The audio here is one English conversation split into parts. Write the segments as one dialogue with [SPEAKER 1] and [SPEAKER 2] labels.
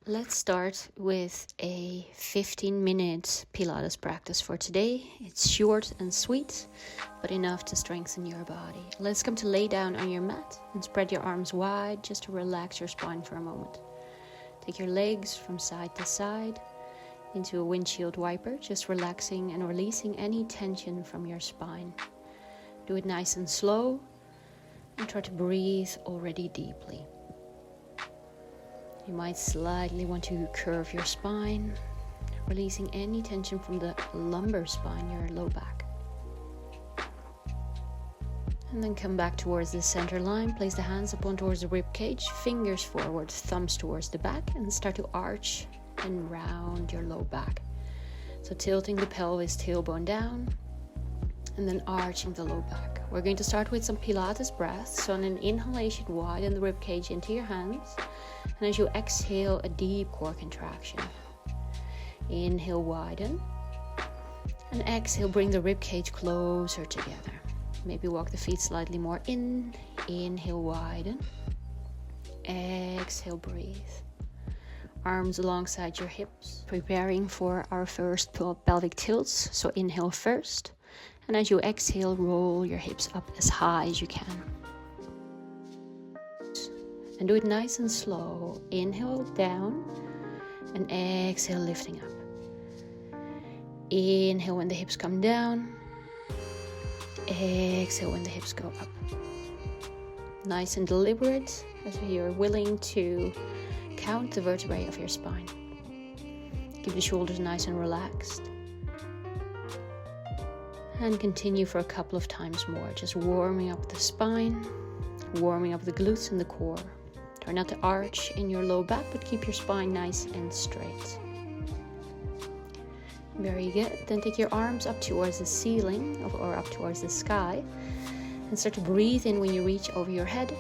[SPEAKER 1] Let's start with a 15-minute Pilates practice for today. It's short and sweet, but enough to strengthen your body. Let's come to lay down on your mat and spread your arms wide just to relax your spine for a moment. Take your legs from side to side into a windshield wiper, just relaxing and releasing any tension from your spine. Do it nice and slow and try to breathe already deeply. You might slightly want to curve your spine, releasing any tension from the lumbar spine, your low back. And then come back towards the center line. Place the hands up on towards the rib cage, fingers forward, thumbs towards the back, and start to arch and round your low back. So tilting the pelvis, tailbone down, and then arching the low back. We're going to start with some Pilates breaths. So on an inhalation, widen the rib cage into your hands. And as you exhale, a deep core contraction. Inhale, widen. And exhale, bring the rib cage closer together. Maybe walk the feet slightly more in. Inhale, widen. Exhale, breathe. Arms alongside your hips. Preparing for our first pelvic tilts. So inhale first. And as you exhale, roll your hips up as high as you can. And do it nice and slow. Inhale down and exhale, lifting up. Inhale when the hips come down. Exhale when the hips go up. Nice and deliberate as you're willing to count the vertebrae of your spine. Keep the shoulders nice and relaxed. And continue for a couple of times more, just warming up the spine, warming up the glutes and the core. Try not to arch in your low back, but keep your spine nice and straight. Very good. Then take your arms up towards the ceiling or up towards the sky and start to breathe in when you reach over your head.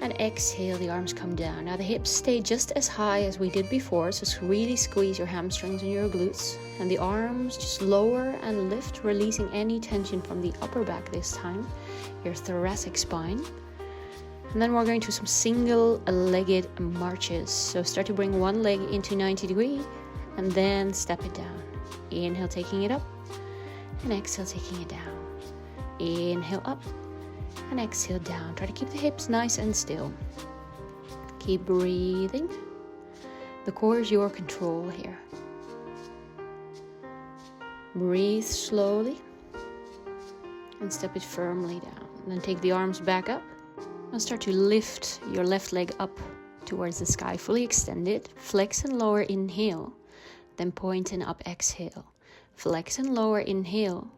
[SPEAKER 1] And exhale, the arms come down. Now the hips stay just as high as we did before, so really squeeze your hamstrings and your glutes. And the arms just lower and lift, releasing any tension from the upper back this time, your thoracic spine. And then we're going to some single-legged marches. So start to bring one leg into 90 degree and then step it down. Inhale, taking it up, and exhale, taking it down. Inhale up. And exhale down. Try to keep the hips nice and still. Keep breathing. The core is your control here. Breathe slowly and step it firmly down. And then take the arms back up and start to lift your left leg up towards the sky, fully extended. Flex and lower, inhale. Then point and up, exhale. Flex and lower, inhale.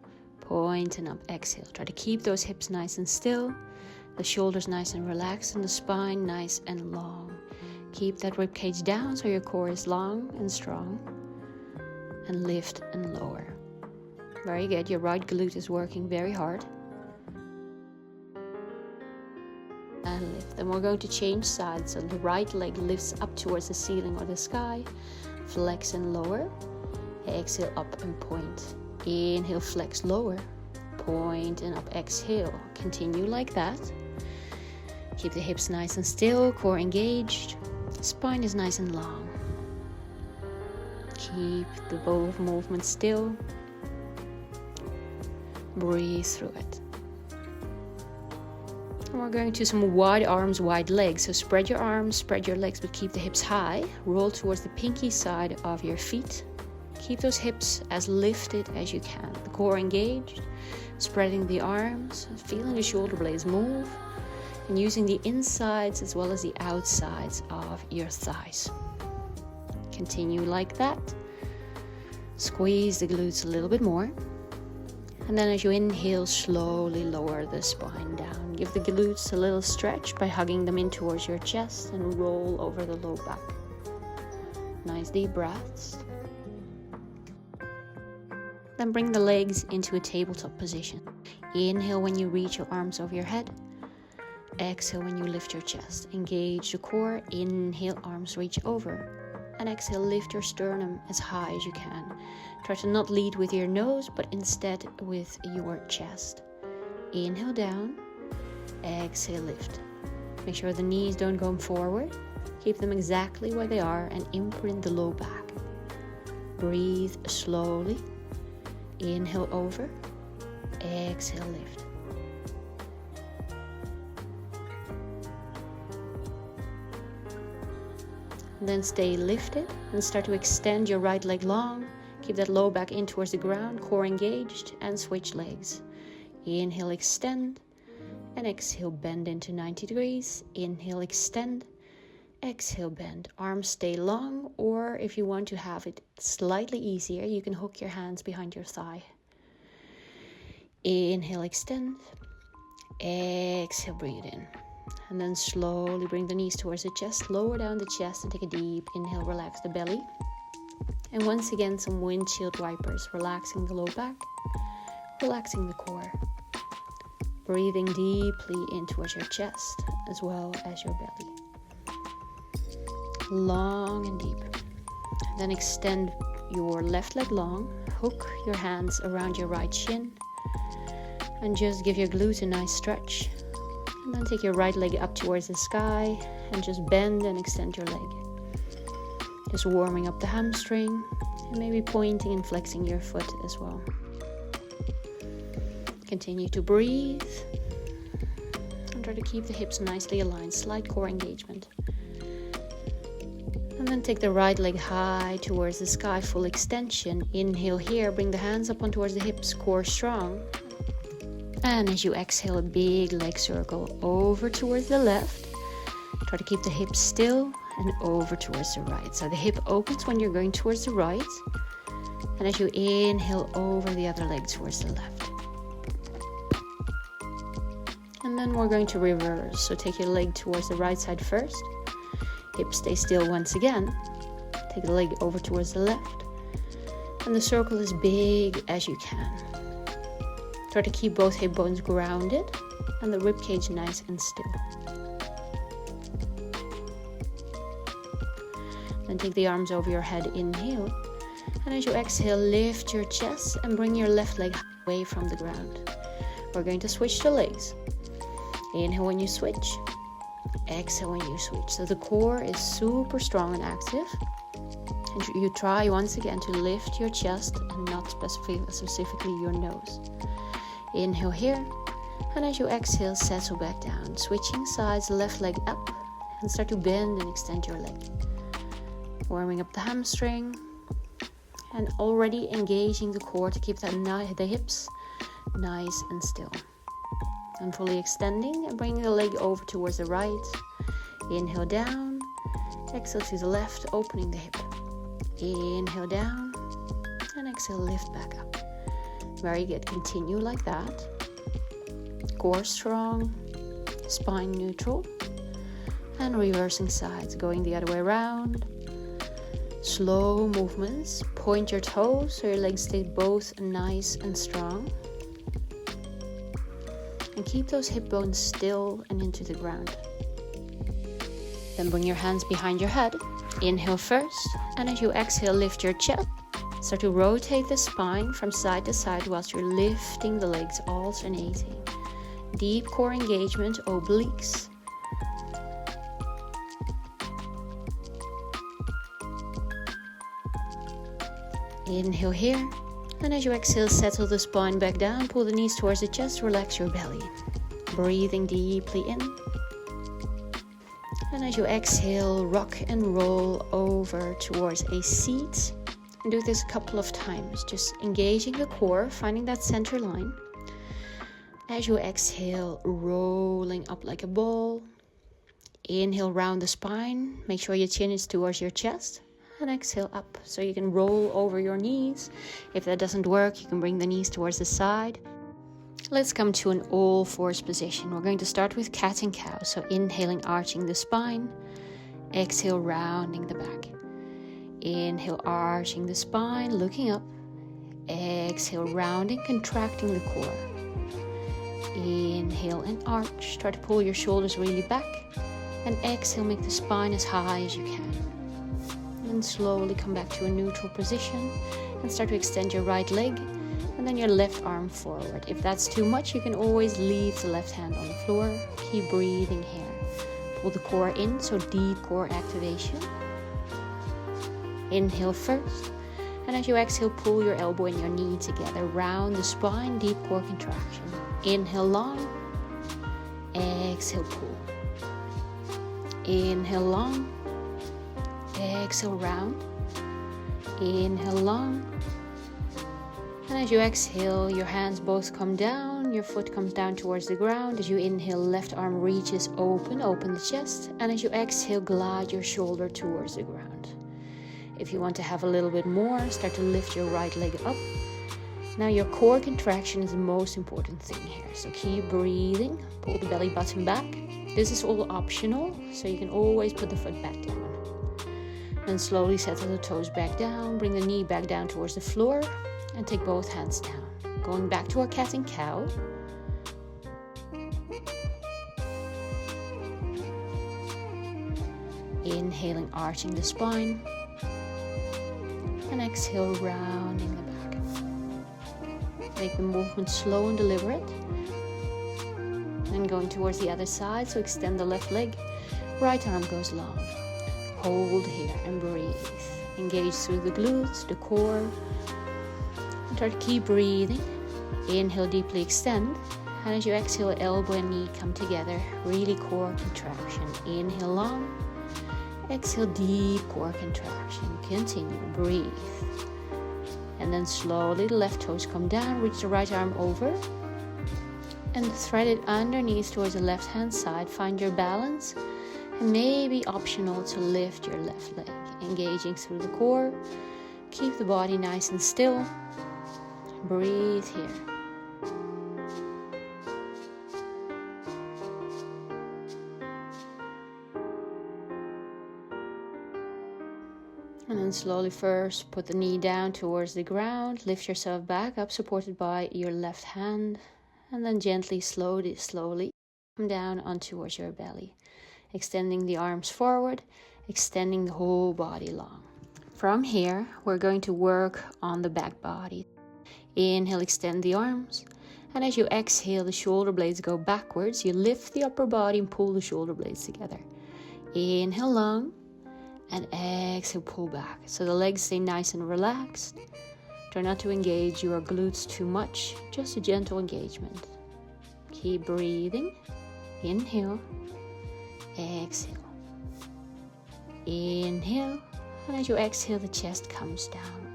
[SPEAKER 1] Point and up, exhale. Try to keep those hips nice and still, the shoulders nice and relaxed, and the spine nice and long. Keep that rib cage down so your core is long and strong. And lift and lower. Very good. Your right glute is working very hard. And lift. Then we're going to change sides. So the right leg lifts up towards the ceiling or the sky. Flex and lower. Exhale up and point. Inhale, flex, lower, point and up, exhale. Continue like that. Keep the hips nice and still, core engaged. Spine is nice and long. Keep the both movements still. Breathe through it. And we're going to some wide arms, wide legs. So spread your arms, spread your legs, but keep the hips high. Roll towards the pinky side of your feet. Keep those hips as lifted as you can. The core engaged, spreading the arms, feeling the shoulder blades move, and using the insides as well as the outsides of your thighs. Continue like that. Squeeze the glutes a little bit more. And then as you inhale, slowly lower the spine down. Give the glutes a little stretch by hugging them in towards your chest and roll over the low back. Nice deep breaths. Then bring the legs into a tabletop position. Inhale when you reach your arms over your head. Exhale when you lift your chest. Engage the core. Inhale, arms reach over. And exhale, lift your sternum as high as you can. Try to not lead with your nose, but instead with your chest. Inhale down. Exhale, lift. Make sure the knees don't go forward. Keep them exactly where they are and imprint the low back. Breathe slowly. Inhale over. Exhale, lift. And then stay lifted and start to extend your right leg long. Keep that low back in towards the ground, core engaged, and switch legs. Inhale, extend, and exhale, bend into 90 degrees. Inhale, extend, exhale, bend. Arms stay long, or if you want to have it slightly easier, you can hook your hands behind your thigh. Inhale, extend, exhale, breathe in. And then slowly bring the knees towards the chest, lower down the chest and take a deep inhale, relax the belly. And once again, some windshield wipers, relaxing the low back, relaxing the core. Breathing deeply in towards your chest as well as your belly. Long and deep. Then extend your left leg long, hook your hands around your right shin, and just give your glutes a nice stretch. And then take your right leg up towards the sky and just bend and extend your leg. Just warming up the hamstring and maybe pointing and flexing your foot as well. Continue to breathe and try to keep the hips nicely aligned, slight core engagement. And then take the right leg high towards the sky, full extension. Inhale here, bring the hands up on towards the hips, core strong. And as you exhale, a big leg circle over towards the left. Try to keep the hips still and over towards the right. So the hip opens when you're going towards the right. And as you inhale, over the other leg towards the left. And then we're going to reverse. So take your leg towards the right side first. Hips stay still once again. Take the leg over towards the left. And the circle as big as you can. Try to keep both hip bones grounded and the rib cage nice and still. Then take the arms over your head, inhale. And as you exhale, lift your chest and bring your left leg away from the ground. We're going to switch the legs. Inhale when you switch. Exhale when you switch. So the core is super strong and active. And you try once again to lift your chest and not specifically your nose. Inhale here, and as you exhale, settle back down. Switching sides, left leg up, and start to bend and extend your leg. Warming up the hamstring, and already engaging the core to keep the hips nice and still. And fully extending and bringing the leg over towards the right. Inhale down, exhale to the left, opening the hip. Inhale down, and exhale, lift back up. Very good. Continue like that. Core strong, spine neutral, and reversing sides, going the other way around. Slow movements. Point your toes so your legs stay both nice and strong. And keep those hip bones still and into the ground. Then bring your hands behind your head. Inhale first, and as you exhale, lift your chest. Start to rotate the spine from side to side whilst you're lifting the legs, alternating. Deep core engagement, obliques. Inhale here. And as you exhale, settle the spine back down. Pull the knees towards the chest, relax your belly. Breathing deeply in. And as you exhale, rock and roll over towards a seat. And do this a couple of times, just engaging the core, finding that center line. As you exhale, rolling up like a ball. Inhale, round the spine. Make sure your chin is towards your chest. And exhale up, so you can roll over your knees. If that doesn't work, you can bring the knees towards the side. Let's come to an all fours position. We're going to start with cat and cow. So inhaling, arching the spine. Exhale, rounding the back. Inhale, arching the spine, looking up. Exhale, rounding, contracting the core. Inhale and arch. Try to pull your shoulders really back. And exhale, make the spine as high as you can. And slowly come back to a neutral position. And start to extend your right leg. And then your left arm forward. If that's too much, you can always leave the left hand on the floor. Keep breathing here. pull the core in, so deep core activation. Inhale first, and as you exhale, pull your elbow and your knee together, round the spine, deep core contraction. Inhale long, exhale pull. Inhale long, exhale round. Inhale long, and as you exhale, your hands both come down, your foot comes down towards the ground. As you inhale, left arm reaches open the chest, and as you exhale, glide your shoulder towards the ground. If you want to have a little bit more, start to lift your right leg up. Now your core contraction is the most important thing here, so keep breathing, pull the belly button back. This is all optional, so you can always put the foot back down. Then slowly settle the toes back down, bring the knee back down towards the floor, and take both hands down. Going back to our cat and cow. Inhaling, arching the spine. And exhale, rounding the back. Make the movement slow and deliberate. And going towards the other side, so extend the left leg. Right arm goes long. Hold here and breathe. Engage through the glutes, the core. And try to keep breathing. Inhale, deeply extend. And as you exhale, elbow and knee come together. Really core contraction. Inhale long. Exhale, deep core contraction. Continue, breathe. And then slowly the left toes come down. Reach the right arm over. And thread it underneath towards the left hand side. Find your balance. And maybe optional to lift your left leg. Engaging through the core. Keep the body nice and still. Breathe here. And then slowly first put the knee down towards the ground. Lift yourself back up, supported by your left hand. And then gently, slowly come down on towards your belly. Extending the arms forward, extending the whole body long. From here, we're going to work on the back body. Inhale, extend the arms. And as you exhale, the shoulder blades go backwards. You lift the upper body and pull the shoulder blades together. Inhale long. And exhale, pull back. So the legs stay nice and relaxed. Try not to engage your glutes too much. Just a gentle engagement. Keep breathing. Inhale. Exhale. Inhale. And as you exhale, the chest comes down.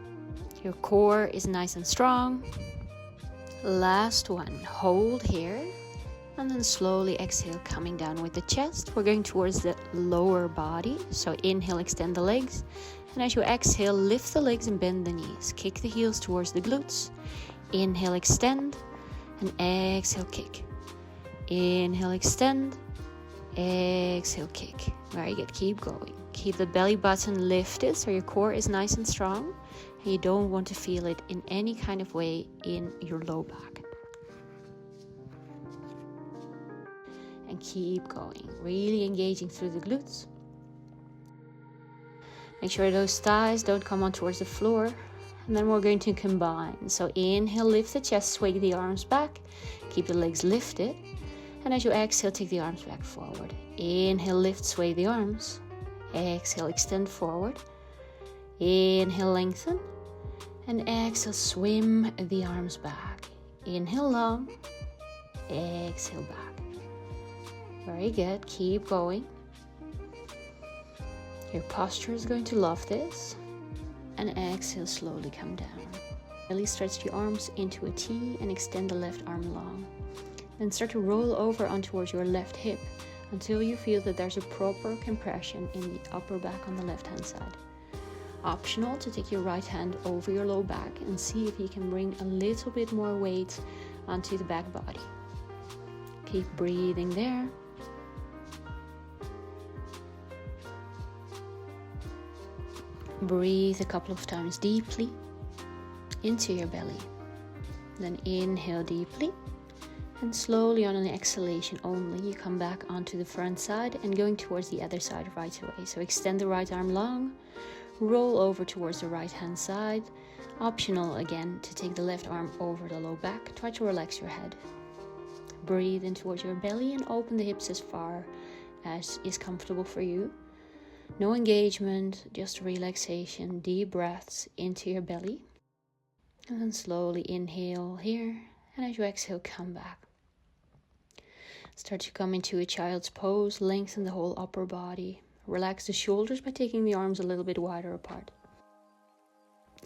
[SPEAKER 1] Your core is nice and strong. Last one. Hold here. And then slowly exhale, coming down with the chest. We're going towards the lower body. So inhale, extend the legs. And as you exhale, lift the legs and bend the knees. Kick the heels towards the glutes. Inhale, extend. And exhale, kick. Inhale, extend. Exhale, kick. Very good. Keep going. Keep the belly button lifted so your core is nice and strong. And you don't want to feel it in any kind of way in your low back. And keep going. Really engaging through the glutes. Make sure those thighs don't come on towards the floor. And then we're going to combine. So inhale, lift the chest, sway the arms back. Keep the legs lifted. And as you exhale, take the arms back forward. Inhale, lift, sway the arms. Exhale, extend forward. Inhale, lengthen. And exhale, swim the arms back. Inhale long. Exhale back. Very good. Keep going. Your posture is going to love this. And exhale, slowly come down. Really stretch your arms into a T and extend the left arm long. Then start to roll over on towards your left hip until you feel that there's a proper compression in the upper back on the left hand side. Optional to take your right hand over your low back and see if you can bring a little bit more weight onto the back body. Keep breathing there. Breathe a couple of times deeply into your belly. Then inhale deeply. And slowly on an exhalation only, you come back onto the front side and going towards the other side right away. So extend the right arm long, roll over towards the right hand side. Optional again to take the left arm over the low back. Try to relax your head. Breathe in towards your belly and open the hips as far as is comfortable for you. No engagement, just relaxation, deep breaths into your belly. And then slowly inhale here, and as you exhale, come back. Start to come into a child's pose, lengthen the whole upper body. Relax the shoulders by taking the arms a little bit wider apart.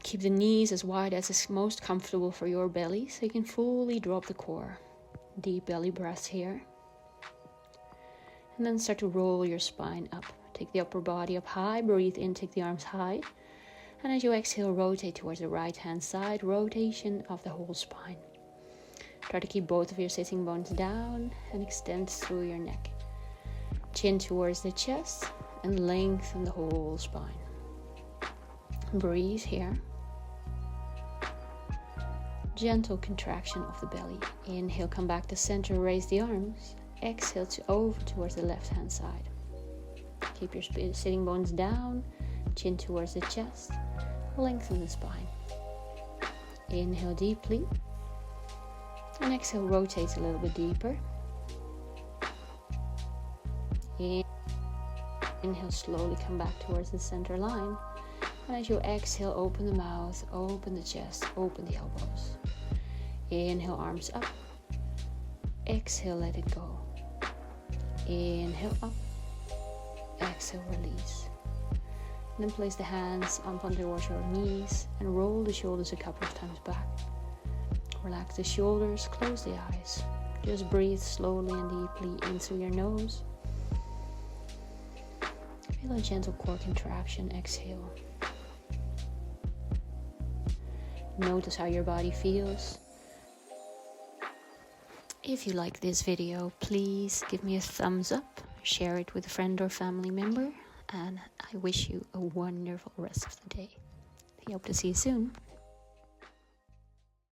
[SPEAKER 1] Keep the knees as wide as is most comfortable for your belly, so you can fully drop the core. Deep belly breaths here. And then start to roll your spine up. Take the upper body up high, breathe in, take the arms high. And as you exhale, rotate towards the right hand side, rotation of the whole spine. Try to keep both of your sitting bones down and extend through your neck. Chin towards the chest and lengthen the whole spine. Breathe here. Gentle contraction of the belly. Inhale, come back to center, raise the arms. Exhale to over towards the left hand side. Keep your sitting bones down, chin towards the chest, lengthen the spine. Inhale deeply. And exhale, rotate a little bit deeper. Inhale, slowly come back towards the center line. And as you exhale, open the mouth, open the chest, open the elbows. Inhale, arms up. Exhale, let it go. Inhale, up. Exhale, release. And then place the hands up under your knees and roll the shoulders a couple of times back. Relax the shoulders, close the eyes. Just breathe slowly and deeply in through your nose. Feel a gentle core contraction, exhale. Notice how your body feels. If you like this video, please give me a thumbs up, share it with a friend or family member, and I wish you a wonderful rest of the day. I hope to see you soon.